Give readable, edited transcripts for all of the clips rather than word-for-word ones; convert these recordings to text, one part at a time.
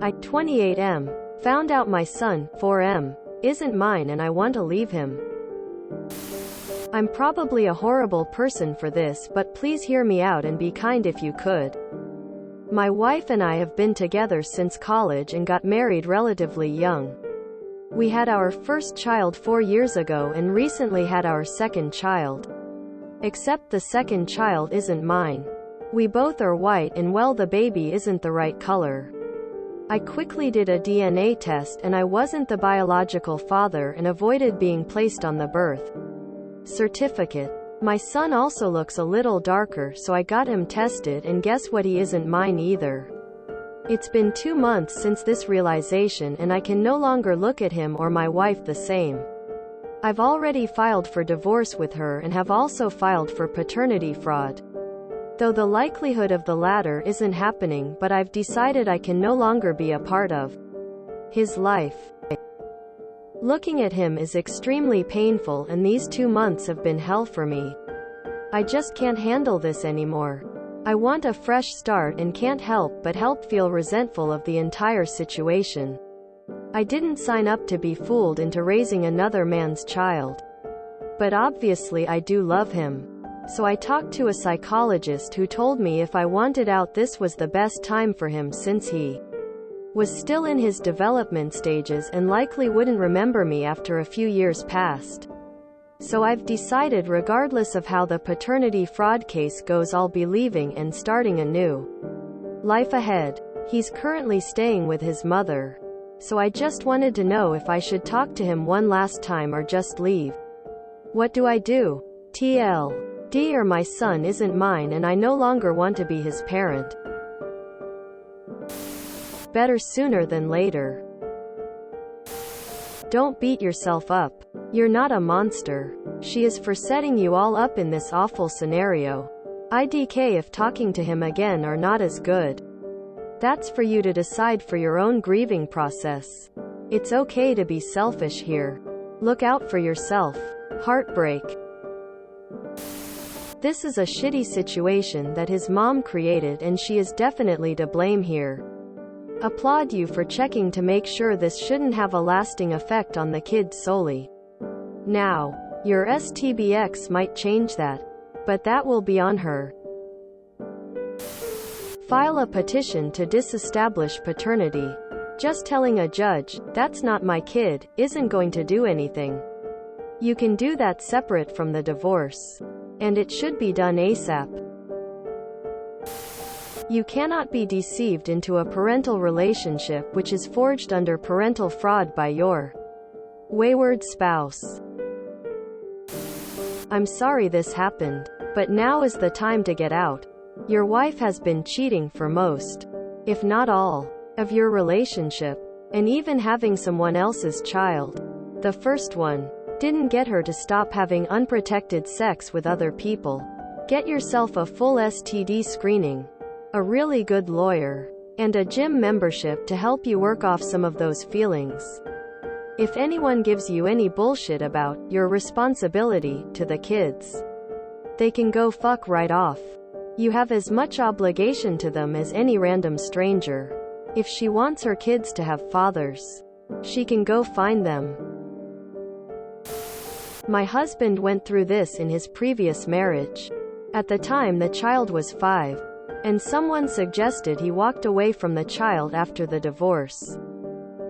I, 28M, found out my son, 4M, isn't mine and I want to leave him. I'm probably a horrible person for this, but please hear me out and be kind if you could. My wife and I have been together since college and got married relatively young. We had our first child 4 years ago and recently had our second child. Except the second child isn't mine. We both are white and well, the baby isn't the right color. I quickly did a DNA test and I wasn't the biological father and avoided being placed on the birth certificate. My son also looks a little darker, so I got him tested and guess what, he isn't mine either. It's been 2 months since this realization and I can no longer look at him or my wife the same. I've already filed for divorce with her and have also filed for paternity fraud. Though the likelihood of the latter isn't happening, but I've decided I can no longer be a part of his life. Looking at him is extremely painful and these 2 months have been hell for me. I just can't handle this anymore. I want a fresh start and can't help but feel resentful of the entire situation. I didn't sign up to be fooled into raising another man's child. But obviously I do love him. So I talked to a psychologist who told me if I wanted out, this was the best time for him since he was still in his development stages and likely wouldn't remember me after a few years passed. So I've decided, regardless of how the paternity fraud case goes, I'll be leaving and starting a new life ahead. He's currently staying with his mother. So I just wanted to know if I should talk to him one last time or just leave. What do I do? TLD, or my son isn't mine and I no longer want to be his parent. Better sooner than later. Don't beat yourself up. You're not a monster. She is for setting you all up in this awful scenario. IDK if talking to him again or not is good. That's for you to decide for your own grieving process. It's okay to be selfish here. Look out for yourself. Heartbreak. This is a shitty situation that his mom created and she is definitely to blame here. Applaud you for checking to make sure this shouldn't have a lasting effect on the kids solely. Now, your STBX might change that. But that will be on her. File a petition to disestablish paternity. Just telling a judge, "That's not my kid," isn't going to do anything. You can do that separate from the divorce. And it should be done ASAP. You cannot be deceived into a parental relationship which is forged under parental fraud by your wayward spouse. I'm sorry this happened, but now is the time to get out. Your wife has been cheating for most, if not all, of your relationship, and even having someone else's child. The first one didn't get her to stop having unprotected sex with other people. Get yourself a full STD screening, a really good lawyer, and a gym membership to help you work off some of those feelings. If anyone gives you any bullshit about your responsibility to the kids, they can go fuck right off. You have as much obligation to them as any random stranger. If she wants her kids to have fathers, she can go find them. My husband went through this in his previous marriage. At the time the child was 5, and someone suggested he walked away from the child after the divorce.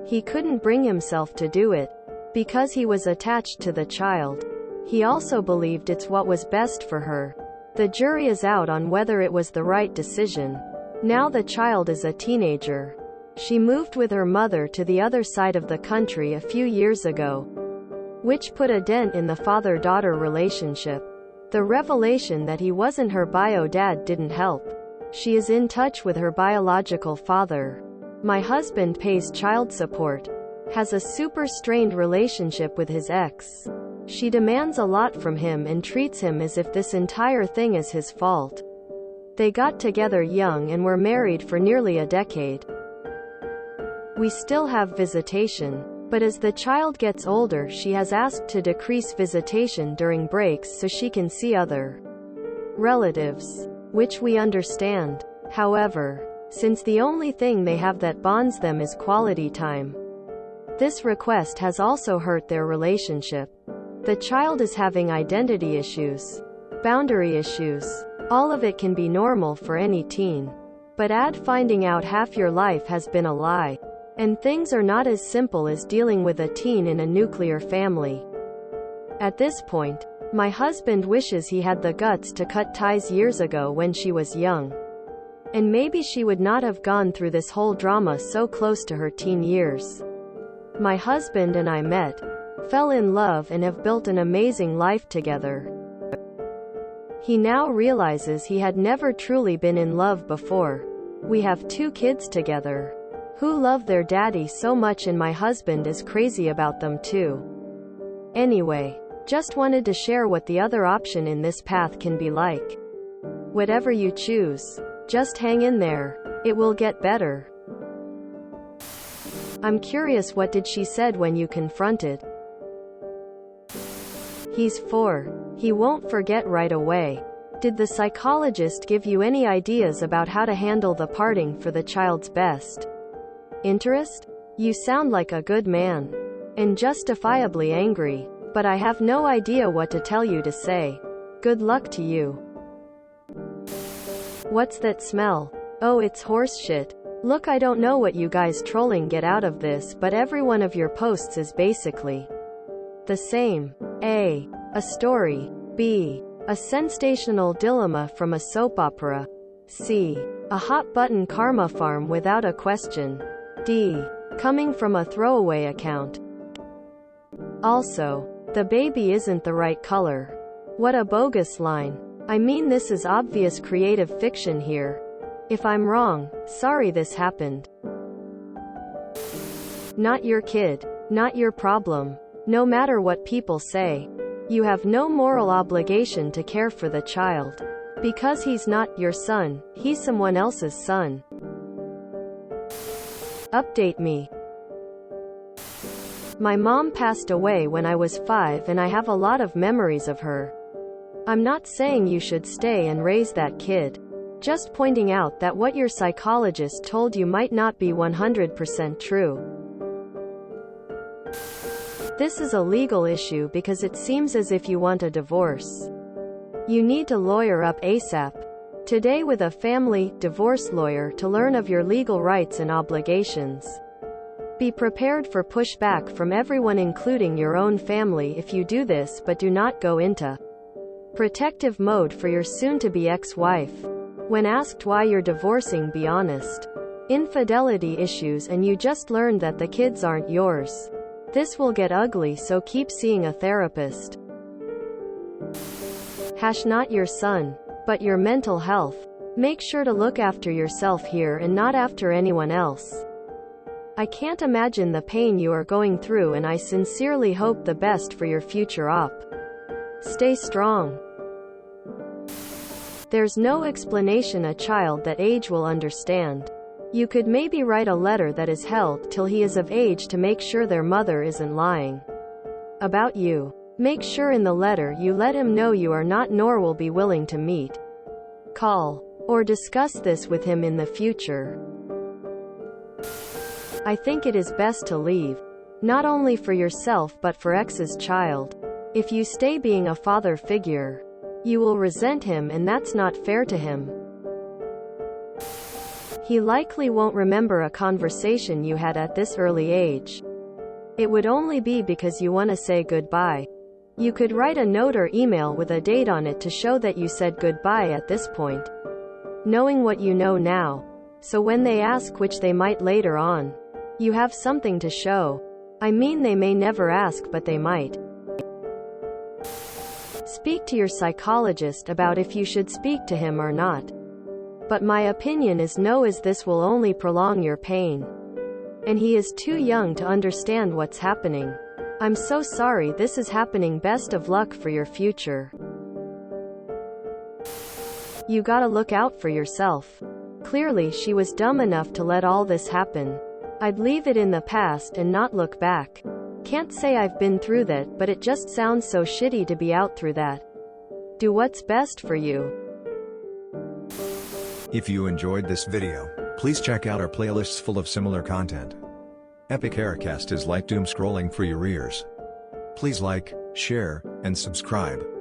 He couldn't bring himself to do it, because he was attached to the child. He also believed it's what was best for her. The jury is out on whether it was the right decision. Now the child is a teenager. She moved with her mother to the other side of the country a few years ago, which put a dent in the father-daughter relationship. The revelation that he wasn't her bio dad didn't help. She is in touch with her biological father. My husband pays child support, has a super strained relationship with his ex. She demands a lot from him and treats him as if this entire thing is his fault. They got together young and were married for nearly a decade. We still have visitation, but as the child gets older she has asked to decrease visitation during breaks so she can see other relatives, which we understand. However, since the only thing they have that bonds them is quality time. This request has also hurt their relationship. The child is having identity issues, boundary issues. All of it can be normal for any teen. But add finding out half your life has been a lie. And things are not as simple as dealing with a teen in a nuclear family. At this point, my husband wishes he had the guts to cut ties years ago when she was young. And maybe she would not have gone through this whole drama so close to her teen years. My husband and I met, fell in love and have built an amazing life together. He now realizes he had never truly been in love before. We have 2 kids together, who love their daddy so much, and my husband is crazy about them too. Anyway, just wanted to share what the other option in this path can be like. Whatever you choose, just hang in there. It will get better. I'm curious, what did she said when you confronted? He's 4. He won't forget right away. Did the psychologist give you any ideas about how to handle the parting for the child's best interest? You sound like a good man. And justifiably angry. But I have no idea what to tell you to say. Good luck to you. What's that smell? Oh, it's horse shit. Look, I don't know what you guys trolling get out of this, but every one of your posts is basically the same. A story. B. A sensational dilemma from a soap opera. C. A hot button karma farm without a question. D. Coming from a throwaway account. Also, the baby isn't the right color. What a bogus line. I mean, this is obvious creative fiction here. If I'm wrong, sorry this happened. Not your kid. Not your problem. No matter what people say. You have no moral obligation to care for the child. Because he's not your son, he's someone else's son. Update me. My mom passed away when I was 5 and I have a lot of memories of her. I'm not saying you should stay and raise that kid. Just pointing out that what your psychologist told you might not be 100% true. This is a legal issue because it seems as if you want a divorce. You need to lawyer up ASAP. Today with a family divorce lawyer to learn of your legal rights and obligations. Be prepared for pushback from everyone, including your own family, if you do this, but do not go into protective mode for your soon-to-be ex-wife. When asked why you're divorcing, be honest. Infidelity issues, and you just learned that the kids aren't yours. This will get ugly, so keep seeing a therapist. Not your son, but your mental health. Make sure to look after yourself here and not after anyone else. I can't imagine the pain you are going through, and I sincerely hope the best for your future op. Stay strong. There's no explanation a child that age will understand. You could maybe write a letter that is held till he is of age to make sure their mother isn't lying about you. Make sure in the letter you let him know you are not nor will be willing to meet, call, or discuss this with him in the future. I think it is best to leave. Not only for yourself but for ex's child. If you stay being a father figure, you will resent him, and that's not fair to him. He likely won't remember a conversation you had at this early age. It would only be because you want to say goodbye. You could write a note or email with a date on it to show that you said goodbye at this point. Knowing what you know now, so when they ask, which they might later on, you have something to show. I mean, they may never ask, but they might. Speak to your psychologist about if you should speak to him or not. But my opinion is no, as this will only prolong your pain. And he is too young to understand what's happening. I'm so sorry this is happening. Best of luck for your future. You gotta look out for yourself. Clearly she was dumb enough to let all this happen. I'd leave it in the past and not look back. Can't say I've been through that, but it just sounds so shitty to be out through that. Do what's best for you. If you enjoyed this video, Please check out our playlists full of similar content. Epic Haircast is like doom scrolling for your ears. Please like, share, and subscribe.